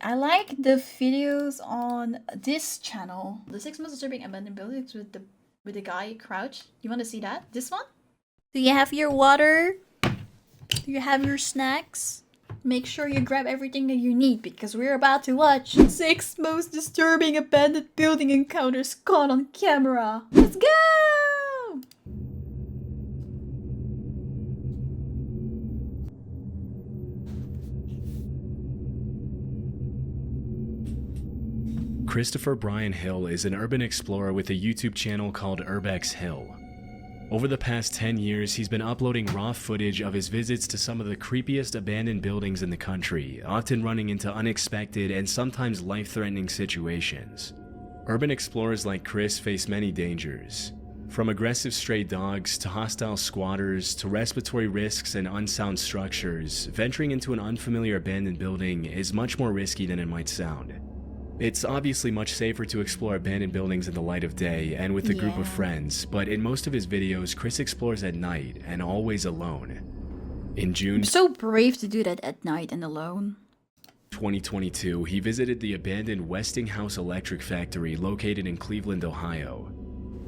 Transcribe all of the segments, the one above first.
I like the videos on this channel. The 6 most disturbing abandoned buildings with the guy crouched. You want to see that? This one? Do you have your water? Do you have your snacks? Make sure you grab everything that you need because we're about to watch 6 most disturbing abandoned building encounters caught on camera. Let's go! Christopher Brian Hill is an urban explorer with a YouTube channel called URBEX Hill. Over the past 10 years, he's been uploading raw footage of his visits to some of the creepiest abandoned buildings in the country, often running into unexpected and sometimes life-threatening situations. Urban explorers like Chris face many dangers. From aggressive stray dogs to hostile squatters to respiratory risks and unsound structures, venturing into an unfamiliar abandoned building is much more risky than it might sound. It's obviously much safer to explore abandoned buildings in the light of day and with a group of friends, but in most of his videos, Chris explores at night and always alone. In June so brave to do that at night and alone. 2022, he visited the abandoned Westinghouse Electric Factory located in Cleveland, Ohio.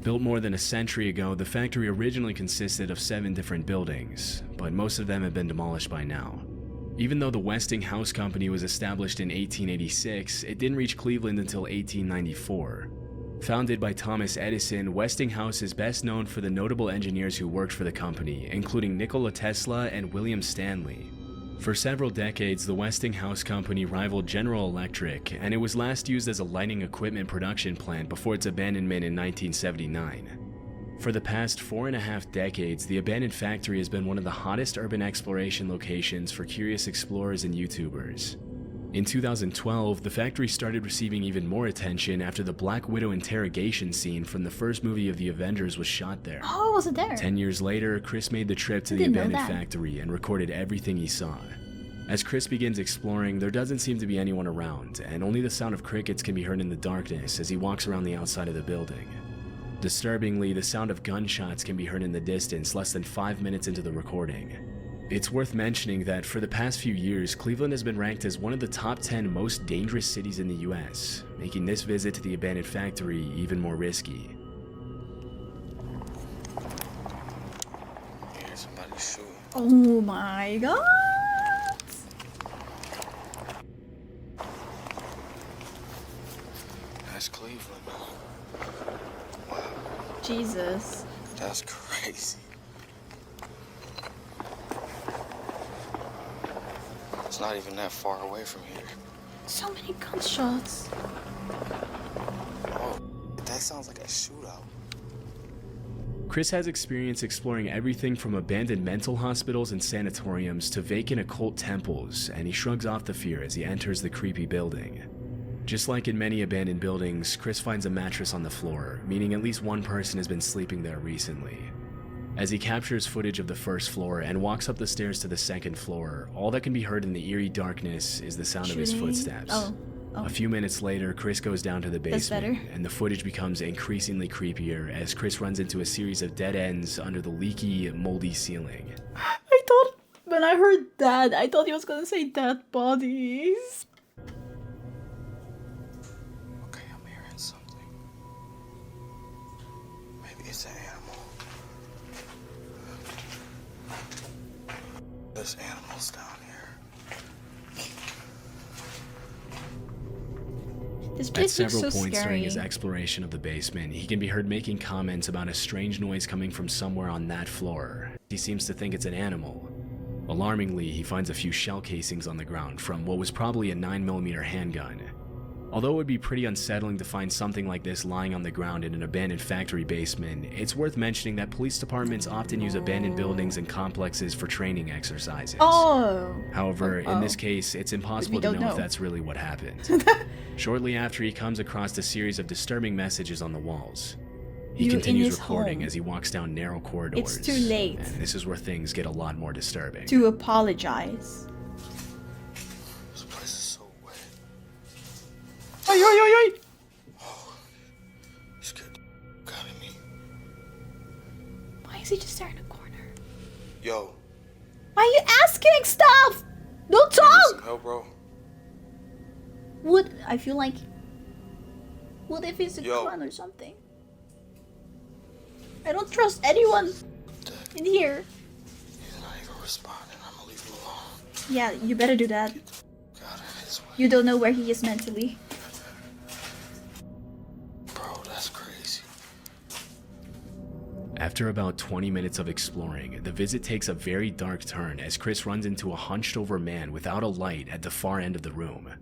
Built more than a century ago, the factory originally consisted of 7 different buildings, but most of them have been demolished by now. Even though the Westinghouse Company was established in 1886, it didn't reach Cleveland until 1894. Founded by Thomas Edison, Westinghouse is best known for the notable engineers who worked for the company, including Nikola Tesla and William Stanley. For several decades, the Westinghouse Company rivaled General Electric, and it was last used as a lighting equipment production plant before its abandonment in 1979. For the past 4.5 decades, the abandoned factory has been one of the hottest urban exploration locations for curious explorers and YouTubers. In 2012, the factory started receiving even more attention after the Black Widow interrogation scene from the first movie of the Avengers was shot there. Oh, was it there? 10 years later, Chris made the trip to the abandoned factory and recorded everything he saw. As Chris begins exploring, there doesn't seem to be anyone around, and only the sound of crickets can be heard in the darkness as he walks around the outside of the building. Disturbingly, the sound of gunshots can be heard in the distance less than 5 minutes into the recording. It's worth mentioning that for the past few years, Cleveland has been ranked as one of the top 10 most dangerous cities in the US, making this visit to the abandoned factory even more risky. Yeah, somebody's shooting. Oh my god! That's Cleveland. Jesus. That's crazy. It's not even that far away from here. So many gunshots. Oh, that sounds like a shootout. Chris has experience exploring everything from abandoned mental hospitals and sanatoriums to vacant occult temples, and he shrugs off the fear as he enters the creepy building. Just like in many abandoned buildings, Chris finds a mattress on the floor, meaning at least one person has been sleeping there recently. As he captures footage of the first floor and walks up the stairs to the second floor, all that can be heard in the eerie darkness is the sound of his footsteps. A few minutes later, Chris goes down to the basement, and the footage becomes increasingly creepier as Chris runs into a series of dead ends under the leaky, moldy ceiling. I thought, when I heard that, I thought he was gonna say dead bodies. It's an animal. There's animals down here. This At place looks several so points scary. during his exploration of the basement, he can be heard making comments about a strange noise coming from somewhere on that floor. He seems to think it's an animal. Alarmingly, he finds a few shell casings on the ground from what was probably a 9mm handgun. Although it would be pretty unsettling to find something like this lying on the ground in an abandoned factory basement, it's worth mentioning that police departments often use abandoned buildings and complexes for training exercises. However, in this case, it's impossible to know if that's really what happened. Shortly after, he comes across a series of disturbing messages on the walls. He continues recording as he walks down narrow corridors. It's too late. And this is where things get a lot more disturbing. To apologize. Oi, oi, oi, oi! Oh, you scared the out of me. Why is he just there in a corner? Yo. Why are you asking stuff? Don't You need some talk! help, bro? What? I feel like. What if it's a Yo. clown or something? I don't trust anyone in here. He's not even responding. I'm gonna leave him alone. Yeah, you better do that. God, his way. You don't know where he is mentally. Bro, that's crazy. After about 20 minutes of exploring, the visit takes a very dark turn as Chris runs into a hunched over man without a light at the far end of the room.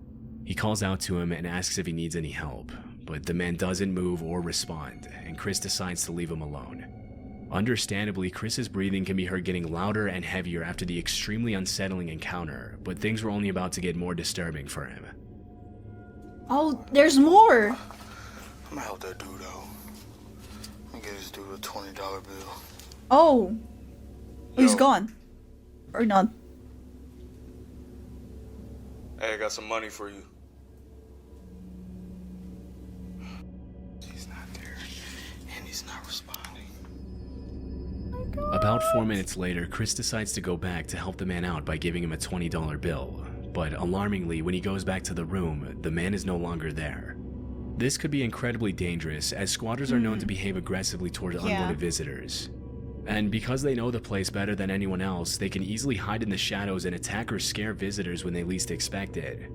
He calls out to him and asks if he needs any help, but the man doesn't move or respond, and Chris decides to leave him alone. Understandably, Chris's breathing can be heard getting louder and heavier after the extremely unsettling encounter, but things were only about to get more disturbing for him. Oh, there's more! I'm gonna help that dude out. I'm gonna give this dude a $20 bill. Oh! He's Yo. gone. Or not. Hey, I got some money for you. He's not there, and he's not responding. About 4 minutes later, Chris decides to go back to help the man out by giving him a $20 bill. But alarmingly, when he goes back to the room, the man is no longer there. This could be incredibly dangerous, as squatters are known to behave aggressively toward unwanted visitors. And because they know the place better than anyone else, they can easily hide in the shadows and attack or scare visitors when they least expect it.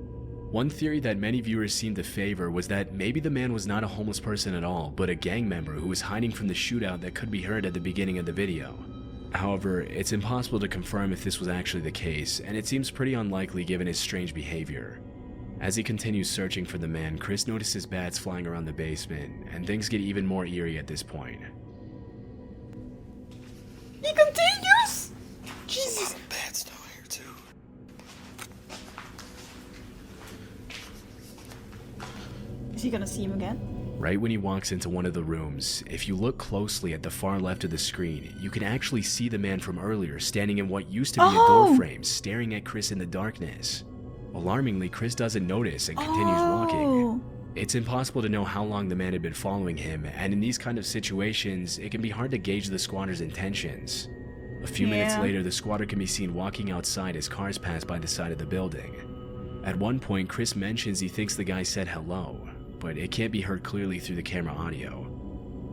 One theory that many viewers seemed to favor was that maybe the man was not a homeless person at all, but a gang member who was hiding from the shootout that could be heard at the beginning of the video. However, it's impossible to confirm if this was actually the case, and it seems pretty unlikely given his strange behavior. As he continues searching for the man, Chris notices bats flying around the basement, and things get even more eerie at this point. He continues! There's a lot of bats down here, too. Is he gonna see him again? Right when he walks into one of the rooms, if you look closely at the far left of the screen, you can actually see the man from earlier standing in what used to be a door frame, staring at Chris in the darkness. Alarmingly, Chris doesn't notice and continues walking. It's impossible to know how long the man had been following him, and in these kind of situations, it can be hard to gauge the squatter's intentions. A few minutes later, the squatter can be seen walking outside as cars pass by the side of the building. At one point, Chris mentions he thinks the guy said hello, but it can't be heard clearly through the camera audio.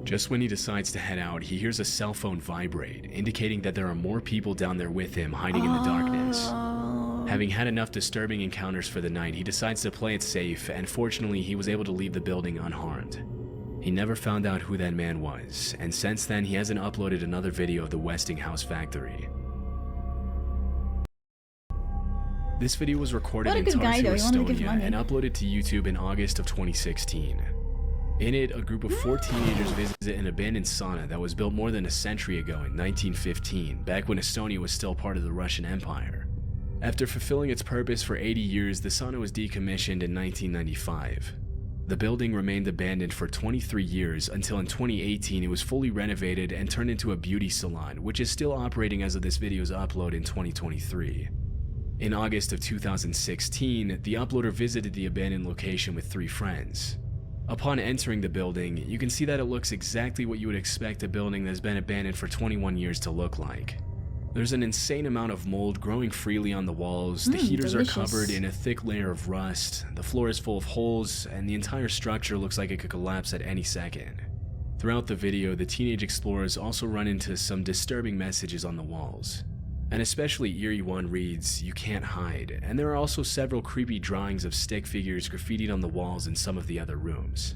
Just when he decides to head out, he hears a cell phone vibrate, indicating that there are more people down there with him hiding in the darkness. Having had enough disturbing encounters for the night, he decides to play it safe, and fortunately he was able to leave the building unharmed. He never found out who that man was, and since then he hasn't uploaded another video of the Westinghouse Factory. This video was recorded What a in good guy, though. Tartu, He wanted to give Estonia, money. and uploaded to YouTube in August of 2016. In it, a group of 4 teenagers visit an abandoned sauna that was built more than a century ago in 1915, back when Estonia was still part of the Russian Empire. After fulfilling its purpose for 80 years, the sauna was decommissioned in 1995. The building remained abandoned for 23 years until in 2018 it was fully renovated and turned into a beauty salon, which is still operating as of this video's upload in 2023. In August of 2016, the uploader visited the abandoned location with 3 friends. Upon entering the building, you can see that it looks exactly what you would expect a building that has been abandoned for 21 years to look like. There's an insane amount of mold growing freely on the walls, the heaters delicious. are covered in a thick layer of rust, the floor is full of holes, and the entire structure looks like it could collapse at any second. Throughout the video, the teenage explorers also run into some disturbing messages on the walls. An especially eerie one reads, "You can't hide," and there are also several creepy drawings of stick figures graffitied on the walls in some of the other rooms.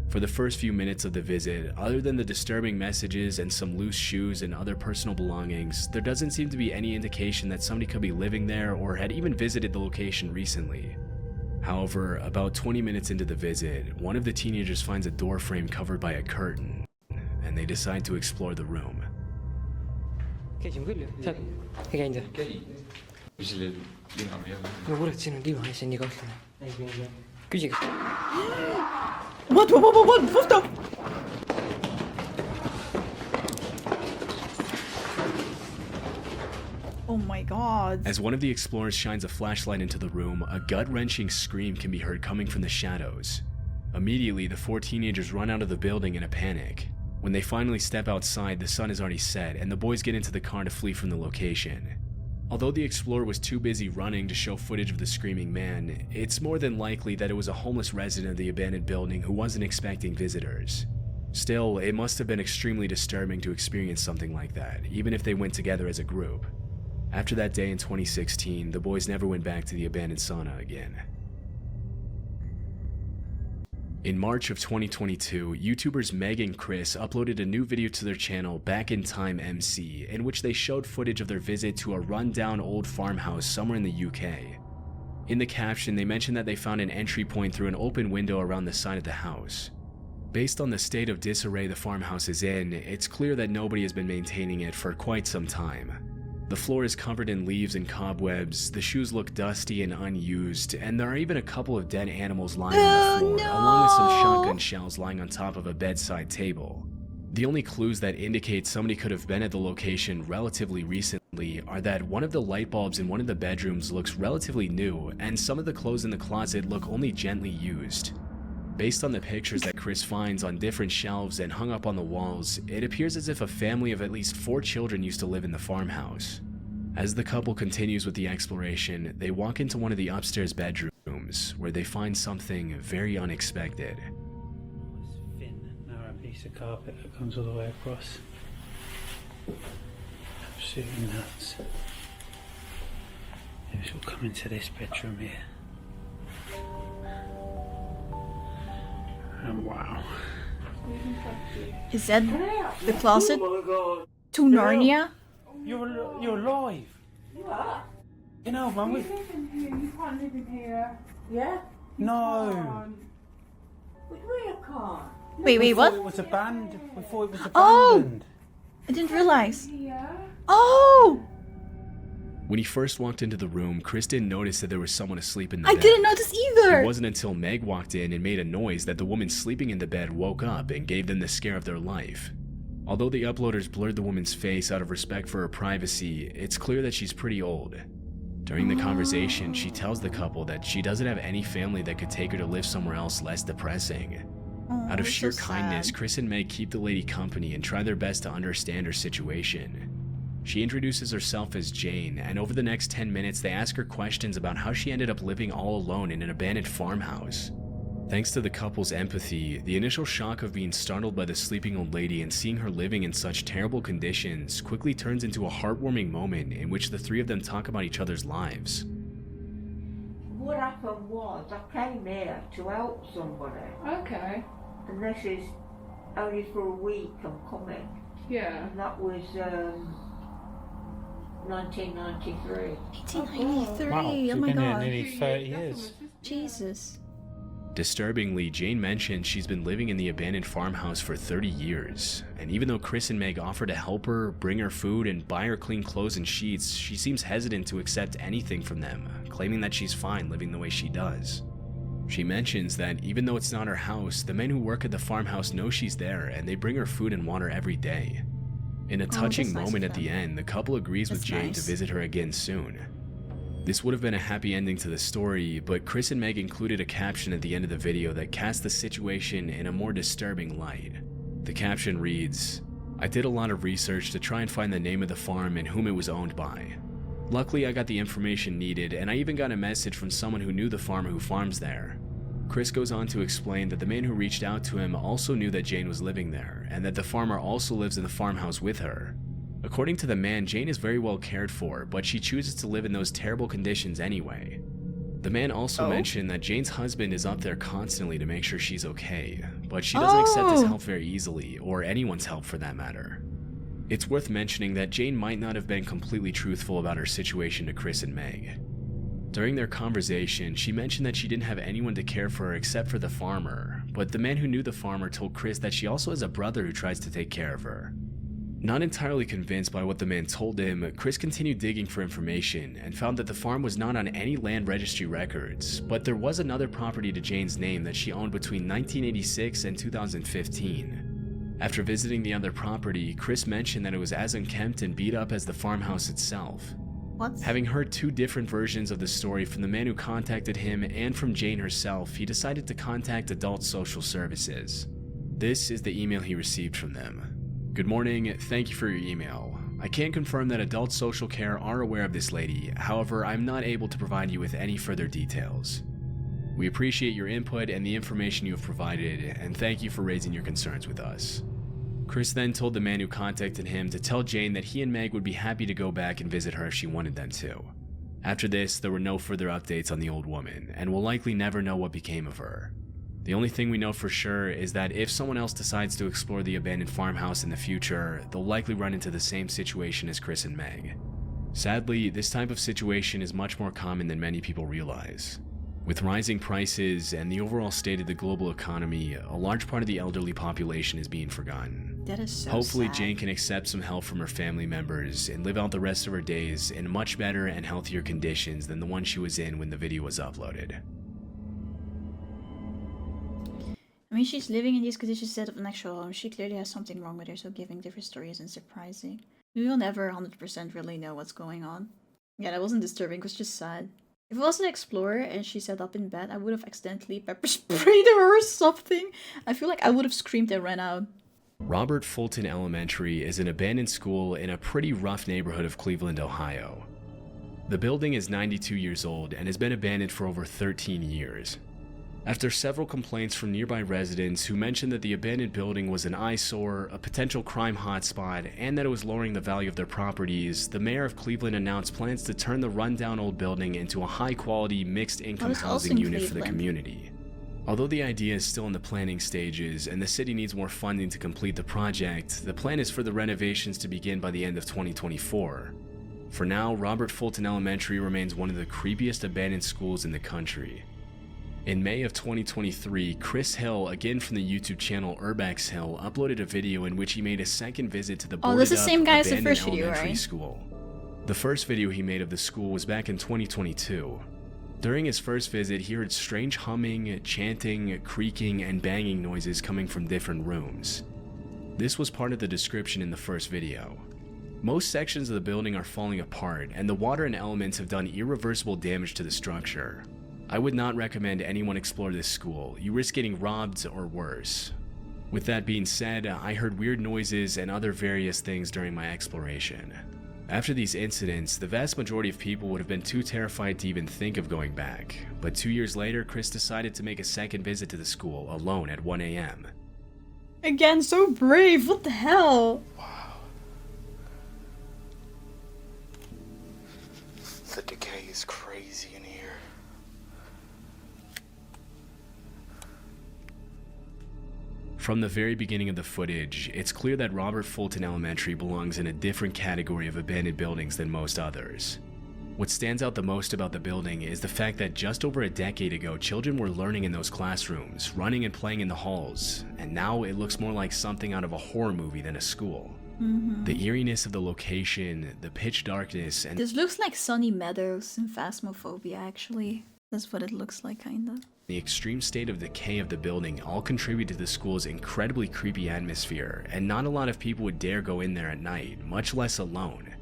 For the first few minutes of the visit, other than the disturbing messages and some loose shoes and other personal belongings, there doesn't seem to be any indication that somebody could be living there or had even visited the location recently. However, about 20 minutes into the visit, one of the teenagers finds a door frame covered by a curtain, and they decide to explore the room. What the? Oh my god. As one of the explorers shines a flashlight into the room, a gut-wrenching scream can be heard coming from the shadows. Immediately, the 4 teenagers run out of the building in a panic. When they finally step outside, the sun is already set, and the boys get into the car to flee from the location. Although the explorer was too busy running to show footage of the screaming man, it's more than likely that it was a homeless resident of the abandoned building who wasn't expecting visitors. Still, it must have been extremely disturbing to experience something like that, even if they went together as a group. After that day in 2016, the boys never went back to the abandoned sauna again. In March of 2022, YouTubers Meg and Chris uploaded a new video to their channel, Back in Time MC, in which they showed footage of their visit to a rundown old farmhouse somewhere in the UK. In the caption, they mentioned that they found an entry point through an open window around the side of the house. Based on the state of disarray the farmhouse is in, it's clear that nobody has been maintaining it for quite some time. The floor is covered in leaves and cobwebs, the shoes look dusty and unused, and there are even a couple of dead animals lying on the floor, along with some shotgun shells lying on top of a bedside table. The only clues that indicate somebody could have been at the location relatively recently are that one of the light bulbs in one of the bedrooms looks relatively new, and some of the clothes in the closet look only gently used. Based on the pictures that Chris finds on different shelves and hung up on the walls, it appears as if a family of at least 4 children used to live in the farmhouse. As the couple continues with the exploration, they walk into one of the upstairs bedrooms, where they find something very unexpected. This thin, narrow piece of carpet that comes all the way across. Absolutely nuts. Maybe we'll come into this bedroom here. And wow. Is that the closet to Narnia? You're alive. What? You know, man, You live in here, you can't live in here. Yeah? No. But we can't. Wait, We thought what? it was abandoned. We thought it was Oh! abandoned. I didn't realize. Here. Oh! When he first walked into the room, Chris didn't notice that there was someone asleep in the I bed. didn't notice It either! wasn't until Meg walked in and made a noise that the woman sleeping in the bed woke up and gave them the scare of their life. Although the uploaders blurred the woman's face out of respect for her privacy, it's clear that she's pretty old. During the conversation, she tells the couple that she doesn't have any family that could take her to live somewhere else less depressing. Oh, Out of that's sheer so kindness, sad. Chris and Meg keep the lady company and try their best to understand her situation. She introduces herself as Jane, and over the next 10 minutes they ask her questions about how she ended up living all alone in an abandoned farmhouse. Thanks to the couple's empathy, the initial shock of being startled by the sleeping old lady and seeing her living in such terrible conditions quickly turns into a heartwarming moment in which the three of them talk about each other's lives. What happened was I came here to help somebody, Okay. and this is only for a week I'm coming, Yeah. and that was 1993. 1893, Wow, oh you've my been here god. nearly 30 years. Jesus. Disturbingly, Jane mentioned she's been living in the abandoned farmhouse for 30 years, and even though Chris and Meg offer to help her, bring her food, and buy her clean clothes and sheets, she seems hesitant to accept anything from them, claiming that she's fine living the way she does. She mentions that even though it's not her house, the men who work at the farmhouse know she's there and they bring her food and water every day. In a touching that's nice moment of at the them. end, the couple agrees with That's Jane nice. to visit her again soon. This would have been a happy ending to the story, but Chris and Meg included a caption at the end of the video that cast the situation in a more disturbing light. The caption reads, "I did a lot of research to try and find the name of the farm and whom it was owned by. Luckily, I got the information needed, and I even got a message from someone who knew the farmer who farms there." Chris goes on to explain that the man who reached out to him also knew that Jane was living there, and that the farmer also lives in the farmhouse with her. According to the man, Jane is very well cared for, but she chooses to live in those terrible conditions anyway. The man also mentioned that Jane's husband is up there constantly to make sure she's okay, but she doesn't accept his help very easily, or anyone's help for that matter. It's worth mentioning that Jane might not have been completely truthful about her situation to Chris and Meg. During their conversation, she mentioned that she didn't have anyone to care for her except for the farmer, but the man who knew the farmer told Chris that she also has a brother who tries to take care of her. Not entirely convinced by what the man told him, Chris continued digging for information and found that the farm was not on any land registry records, but there was another property to Jane's name that she owned between 1986 and 2015. After visiting the other property, Chris mentioned that it was as unkempt and beat up as the farmhouse itself. What? Having heard two different versions of the story from the man who contacted him and from Jane herself, he decided to contact Adult Social Services. This is the email he received from them. "Good morning, thank you for your email. I can confirm that adult social care are aware of this lady, however, I'm not able to provide you with any further details. We appreciate your input and the information you have provided, and thank you for raising your concerns with us. Chris then told the man who contacted him to tell Jane that he and Meg would be happy to go back and visit her if she wanted them to. After this, there were no further updates on the old woman, and we'll likely never know what became of her. The only thing we know for sure is that if someone else decides to explore the abandoned farmhouse in the future, they'll likely run into the same situation as Chris and Meg. Sadly, this type of situation is much more common than many people realize. With rising prices and the overall state of the global economy, a large part of the elderly population is being forgotten. That is so Hopefully sad. Jane can accept some help from her family members and live out the rest of her days in much better and healthier conditions than the one she was in when the video was uploaded. I mean, she's living in these conditions instead of an actual home. She clearly has something wrong with her, so giving different stories isn't surprising. We will never 100% really know what's going on. Yeah, that wasn't disturbing, it was just sad. If it was an explorer and she sat up in bed, I would have accidentally pepper sprayed her or something. I feel like I would have screamed and ran out. Robert Fulton Elementary is an abandoned school in a pretty rough neighborhood of Cleveland, Ohio. The building is 92 years old and has been abandoned for over 13 years. After several complaints from nearby residents who mentioned that the abandoned building was an eyesore, a potential crime hotspot, and that it was lowering the value of their properties, the mayor of Cleveland announced plans to turn the rundown old building into a high-quality, mixed-income it's also housing in unit for the Cleveland. community. Although the idea is still in the planning stages and the city needs more funding to complete the project, the plan is for the renovations to begin by the end of 2024. For now, Robert Fulton Elementary remains one of the creepiest abandoned schools in the country. In May of 2023, Chris Hill, again from the YouTube channel URBEX Hill, uploaded a video in which he made a second visit to the Oh, this is the boarded-up same guy as the abandoned first video, elementary right? school. The first video he made of the school was back in 2022. During his first visit, he heard strange humming, chanting, creaking, and banging noises coming from different rooms. This was part of the description in the first video. Most sections of the building are falling apart, and the water and elements have done irreversible damage to the structure. I would not recommend anyone explore this school. You risk getting robbed or worse. With that being said, I heard weird noises and other various things during my exploration. After these incidents, the vast majority of people would have been too terrified to even think of going back. But 2 years later, Chris decided to make a second visit to the school alone at 1 a.m. Again, so brave, what the hell? The decay is crazy in here. From the very beginning of the footage, it's clear that Robert Fulton Elementary belongs in a different category of abandoned buildings than most others. What stands out the most about the building is the fact that just over a decade ago, children were learning in those classrooms, running and playing in the halls, and now it looks more like something out of a horror movie than a school. The eeriness of the location, the pitch darkness, and This looks like Sunny Meadows in Phasmophobia, actually. That's what it looks like, kinda. the extreme state of decay of the building all contribute to the school's incredibly creepy atmosphere, and not a lot of people would dare go in there at night, much less alone.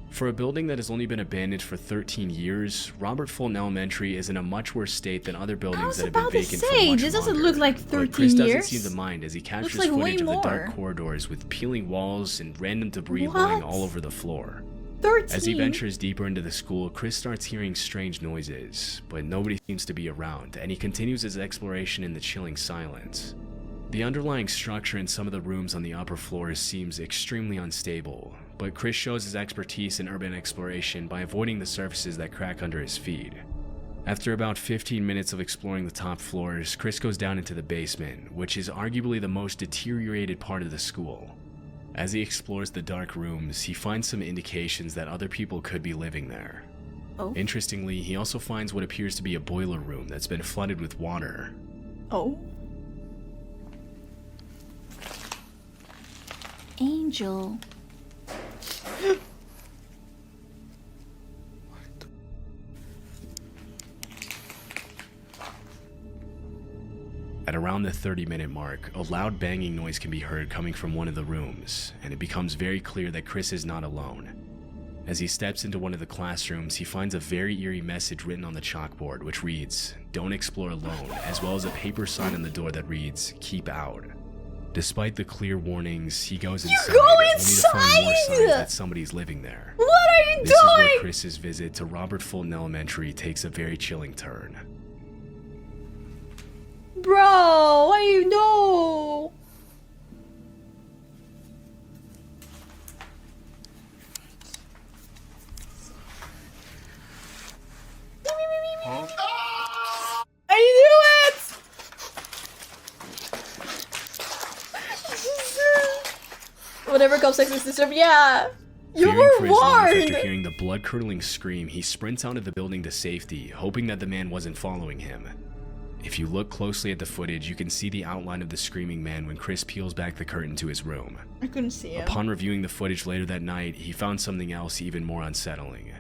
For a building that has only been abandoned for 13 years, Robert Fulton Elementary is in a much worse state than other I buildings was that have been about to vacant say, for much this doesn't longer. look like But 13 Chris doesn't years. seem to mind as he captures like way footage of the dark more. corridors with peeling walls and random debris What? lying all over the floor. 13? As he ventures deeper into the school, Chris starts hearing strange noises, but nobody seems to be around, and he continues his exploration in the chilling silence. The underlying structure in some of the rooms on the upper floors seems extremely unstable, but Chris shows his expertise in urban exploration by avoiding the surfaces that crack under his feet. After about 15 minutes of exploring the top floors, Chris goes down into the basement, which is arguably the most deteriorated part of the school. As he explores the dark rooms, he finds some indications that other people could be living there. Oh. Interestingly, he also finds what appears to be a boiler room that's been flooded with water. Oh. Angel. At around the 30-minute mark, a loud banging noise can be heard coming from one of the rooms, and it becomes very clear that Chris is not alone. As he steps into one of the classrooms, he finds a very eerie message written on the chalkboard, which reads, "Don't explore alone," as well as a paper sign on the door that reads, "Keep out." Despite the clear warnings, he goes You inside, go only to find more inside! signs that somebody's living there. What are you This is doing? where Chris's visit to Robert Fulton Elementary takes a very chilling turn. Bro, what do you know? I knew it! Whatever comes next is disturbed. Yeah! You Fearing were for his life after warned! hearing the blood-curdling scream, he sprints out of the building to safety, hoping that the man wasn't following him. If you look closely at the footage, you can see the outline of the screaming man when Chris peels back the curtain to his room. I couldn't see him. Upon reviewing the footage later that night, he found something else even more unsettling.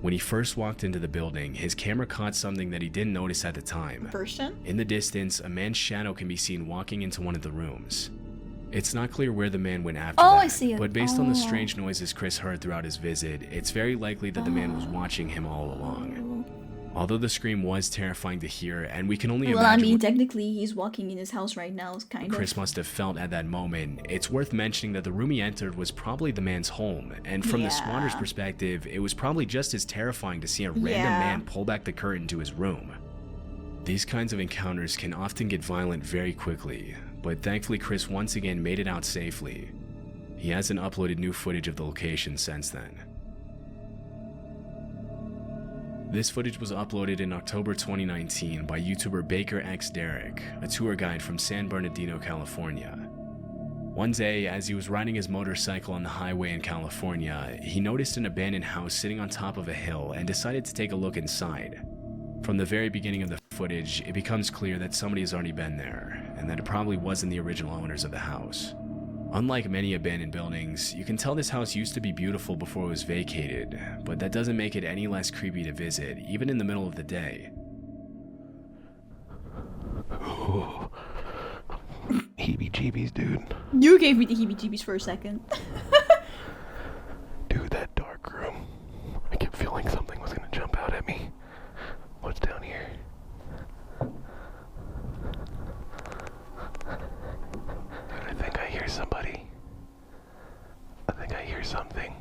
When he first walked into the building, his camera caught something that he didn't notice at the time. Person? In the distance, a man's shadow can be seen walking into one of the rooms. It's not clear where the man went after that, I see it. but based on the strange noises Chris heard throughout his visit, it's very likely that the man was watching him all along. Although the scream was terrifying to hear, and we can only Well, I imagine mean, technically, he's walking in his house right now, kind of. Chris must have felt at that moment, it's worth mentioning that the room he entered was probably the man's home, and from the squatter's perspective, it was probably just as terrifying to see a random man pull back the curtain to his room. These kinds of encounters can often get violent very quickly, but thankfully Chris once again made it out safely. He hasn't uploaded new footage of the location since then. This footage was uploaded in October 2019 by YouTuber Baker X Derek, a tour guide from San Bernardino, California. One day, as he was riding his motorcycle on the highway in California, he noticed an abandoned house sitting on top of a hill and decided to take a look inside. From the very beginning of the footage, it becomes clear that somebody has already been there, and that it probably wasn't the original owners of the house. Unlike many abandoned buildings, you can tell this house used to be beautiful before it was vacated, but that doesn't make it any less creepy to visit, even in the middle of the day. Heebie-jeebies, dude. You gave me the heebie-jeebies for a second. Dude, that dark room. I kept feeling something was gonna jump out at me. What's down here? Dude, I think I hear somebody. I think I hear something.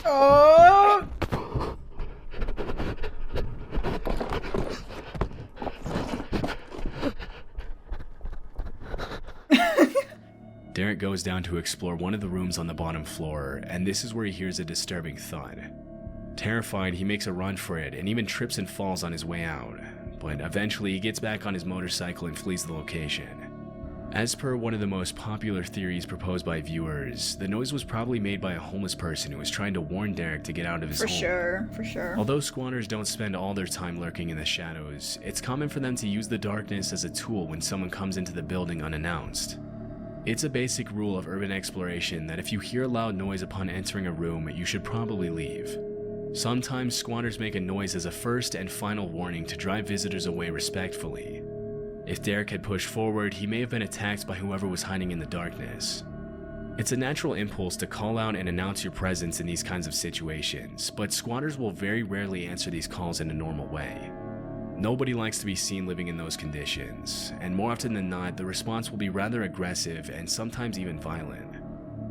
Oh! Derek goes down to explore one of the rooms on the bottom floor, and this is where he hears a disturbing thud. Terrified, he makes a run for it and even trips and falls on his way out, but eventually he gets back on his motorcycle and flees the location. As per one of the most popular theories proposed by viewers, the noise was probably made by a homeless person who was trying to warn Derek to get out of his home. For sure. Although squatters don't spend all their time lurking in the shadows, it's common for them to use the darkness as a tool when someone comes into the building unannounced. It's a basic rule of urban exploration that if you hear a loud noise upon entering a room, you should probably leave. Sometimes squatters make a noise as a first and final warning to drive visitors away respectfully. If Derek had pushed forward, he may have been attacked by whoever was hiding in the darkness. It's a natural impulse to call out and announce your presence in these kinds of situations, but squatters will very rarely answer these calls in a normal way. Nobody likes to be seen living in those conditions, and more often than not, the response will be rather aggressive and sometimes even violent.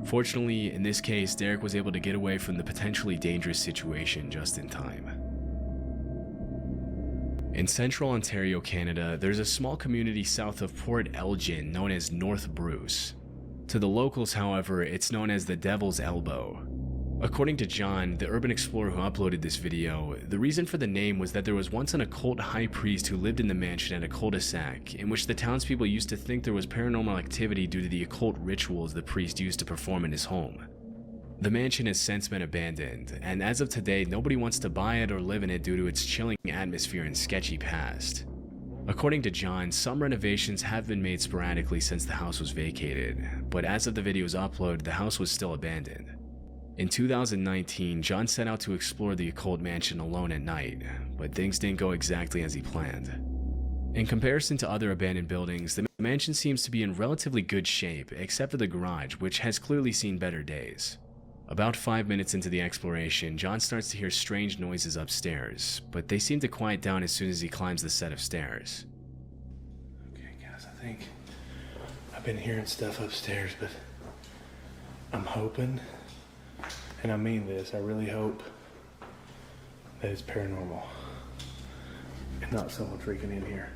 Fortunately, in this case, Derek was able to get away from the potentially dangerous situation just in time. In central Ontario, Canada, there's a small community south of Port Elgin known as North Bruce. To the locals, however, it's known as the Devil's Elbow. According to John, the urban explorer who uploaded this video, the reason for the name was that there was once an occult high priest who lived in the mansion at a cul-de-sac, in which the townspeople used to think there was paranormal activity due to the occult rituals the priest used to perform in his home. The mansion has since been abandoned, and as of today, nobody wants to buy it or live in it due to its chilling atmosphere and sketchy past. According to John, some renovations have been made sporadically since the house was vacated, but as of the video's upload, the house was still abandoned. In 2019, John set out to explore the occult mansion alone at night, but things didn't go exactly as he planned. In comparison to other abandoned buildings, the mansion seems to be in relatively good shape, except for the garage, which has clearly seen better days. About 5 minutes into the exploration, John starts to hear strange noises upstairs, but they seem to quiet down as soon as he climbs the set of stairs. Okay, guys, I think I've been hearing stuff upstairs, but I'm hoping, and I mean this, I really hope that it's paranormal and not someone freaking in here.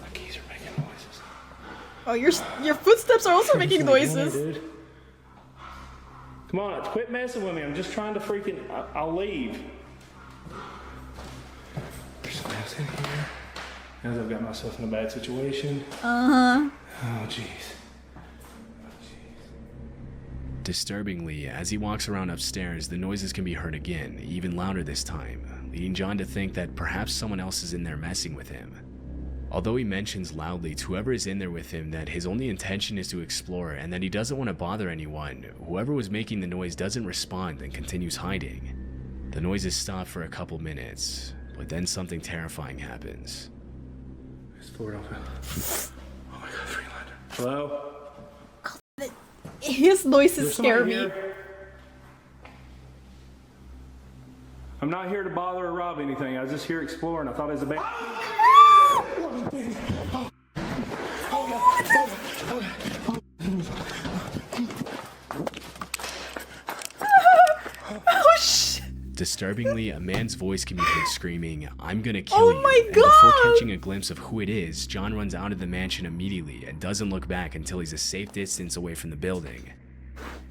My keys are making noises. Oh, your footsteps are also making noises. Dude. Come on, quit messing with me. I'm just trying to freaking. I'll leave. There's something else in here. As I've got myself in a bad situation. Uh-huh. Oh, jeez. Disturbingly, as he walks around upstairs, the noises can be heard again, even louder this time, leading John to think that perhaps someone else is in there messing with him. Although he mentions loudly to whoever is in there with him that his only intention is to explore and that he doesn't want to bother anyone, whoever was making the noise doesn't respond and continues hiding. The noises stop for a couple minutes, but then something terrifying happens. This door don't feel. Oh my god, 3 liner. Hello? His noises There's scare somebody me. here? I'm not here to bother or rob anything. I was just here exploring. I thought it was a band. Oh shit! Disturbingly, a man's voice can be heard screaming, "I'm gonna kill Oh you," my and before God! catching a glimpse of who it is, John runs out of the mansion immediately and doesn't look back until he's a safe distance away from the building.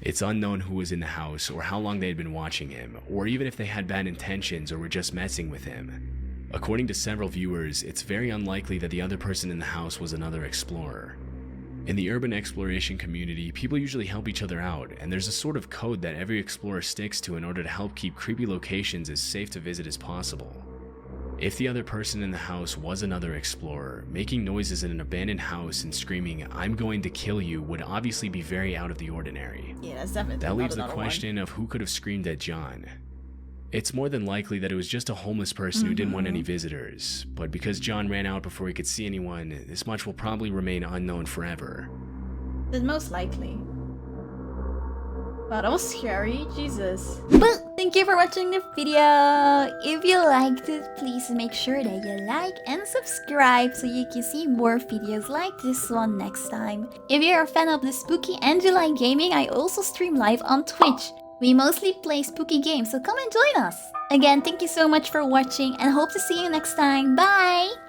It's unknown who was in the house or how long they had been watching him, or even if they had bad intentions or were just messing with him. According to several viewers, it's very unlikely that the other person in the house was another explorer. In the urban exploration community, people usually help each other out, and there's a sort of code that every explorer sticks to in order to help keep creepy locations as safe to visit as possible. If the other person in the house was another explorer, making noises in an abandoned house and screaming, "I'm going to kill you," would obviously be very out of the ordinary. Yeah, that's definitely That not leaves the another question of who could have screamed at John. It's more than likely that it was just a homeless person who didn't want any visitors, but because John ran out before he could see anyone, this much will probably remain unknown forever. one. Then most likely. Wow, that was scary. Jesus. Well, thank you for watching the video. If you liked it, please make sure that you like and subscribe so you can see more videos like this one next time. If you're a fan of the spooky and you like gaming, I also stream live on Twitch. We mostly play spooky games, so come and join us. Again, thank you so much for watching and hope to see you next time. Bye!